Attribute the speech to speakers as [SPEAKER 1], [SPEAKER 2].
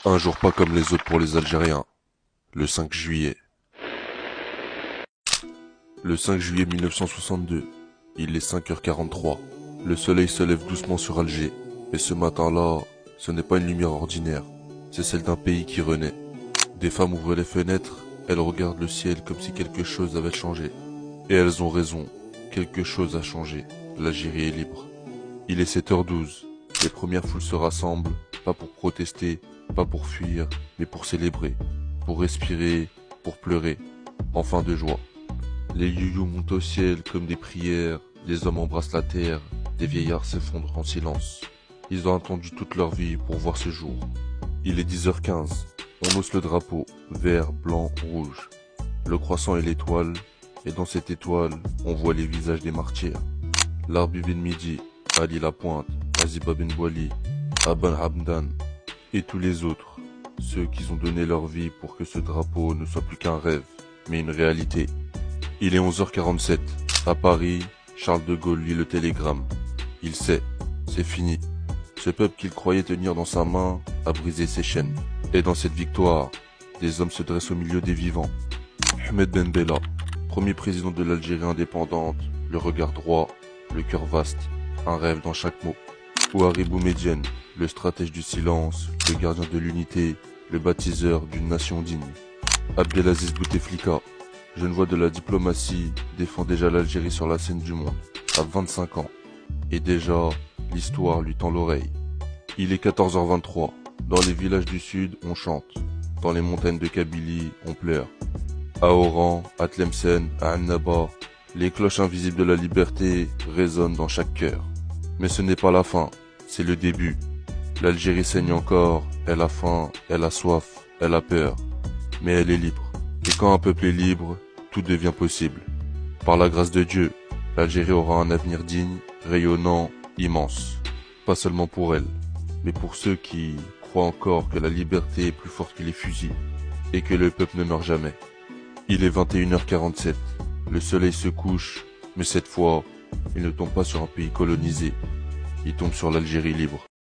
[SPEAKER 1] Un jour pas comme les autres pour les Algériens. Le 5 juillet. Le 5 juillet 1962. Il est 5h43. Le soleil se lève doucement sur Alger. Mais ce matin-là, ce n'est pas une lumière ordinaire. C'est celle d'un pays qui renaît. Des femmes ouvrent les fenêtres. Elles regardent le ciel comme si quelque chose avait changé. Et elles ont raison. Quelque chose a changé. L'Algérie est libre. Il est 7h12. Les premières foules se rassemblent. Pas pour protester, pas pour fuir, mais pour célébrer, pour respirer, pour pleurer, enfin de joie. Les you-you montent au ciel comme des prières, des hommes embrassent la terre, des vieillards s'effondrent en silence. Ils ont attendu toute leur vie pour voir ce jour. Il est 10h15, on hausse le drapeau, vert, blanc, rouge. Le croissant et l'étoile, et dans cette étoile, on voit les visages des martyrs. Larbi Ben Midi, Ali Lapointe, Aziba Ben Bouali, Aban Hamdan, et tous les autres, ceux qui ont donné leur vie pour que ce drapeau ne soit plus qu'un rêve, mais une réalité. Il est 11h47, à Paris, Charles de Gaulle lit le télégramme. Il sait, c'est fini. Ce peuple qu'il croyait tenir dans sa main a brisé ses chaînes. Et dans cette victoire, des hommes se dressent au milieu des vivants. Ahmed Ben Bella, premier président de l'Algérie indépendante, le regard droit, le cœur vaste, un rêve dans chaque mot. Ouari Boumedienne, le stratège du silence, le gardien de l'unité, le baptiseur d'une nation digne. Abdelaziz Bouteflika, jeune voix de la diplomatie, défend déjà l'Algérie sur la scène du monde, à 25 ans. Et déjà, l'histoire lui tend l'oreille. Il est 14h23. Dans les villages du sud, on chante. Dans les montagnes de Kabylie, on pleure. À Oran, à Tlemcen, à Annaba, les cloches invisibles de la liberté résonnent dans chaque cœur. Mais ce n'est pas la fin, c'est le début. L'Algérie saigne encore, elle a faim, elle a soif, elle a peur. Mais elle est libre. Et quand un peuple est libre, tout devient possible. Par la grâce de Dieu, l'Algérie aura un avenir digne, rayonnant, immense. Pas seulement pour elle, mais pour ceux qui croient encore que la liberté est plus forte que les fusils et que le peuple ne meurt jamais. Il est 21h47. Le soleil se couche, mais cette fois, il ne tombe pas sur un pays colonisé. Il tombe sur l'Algérie libre.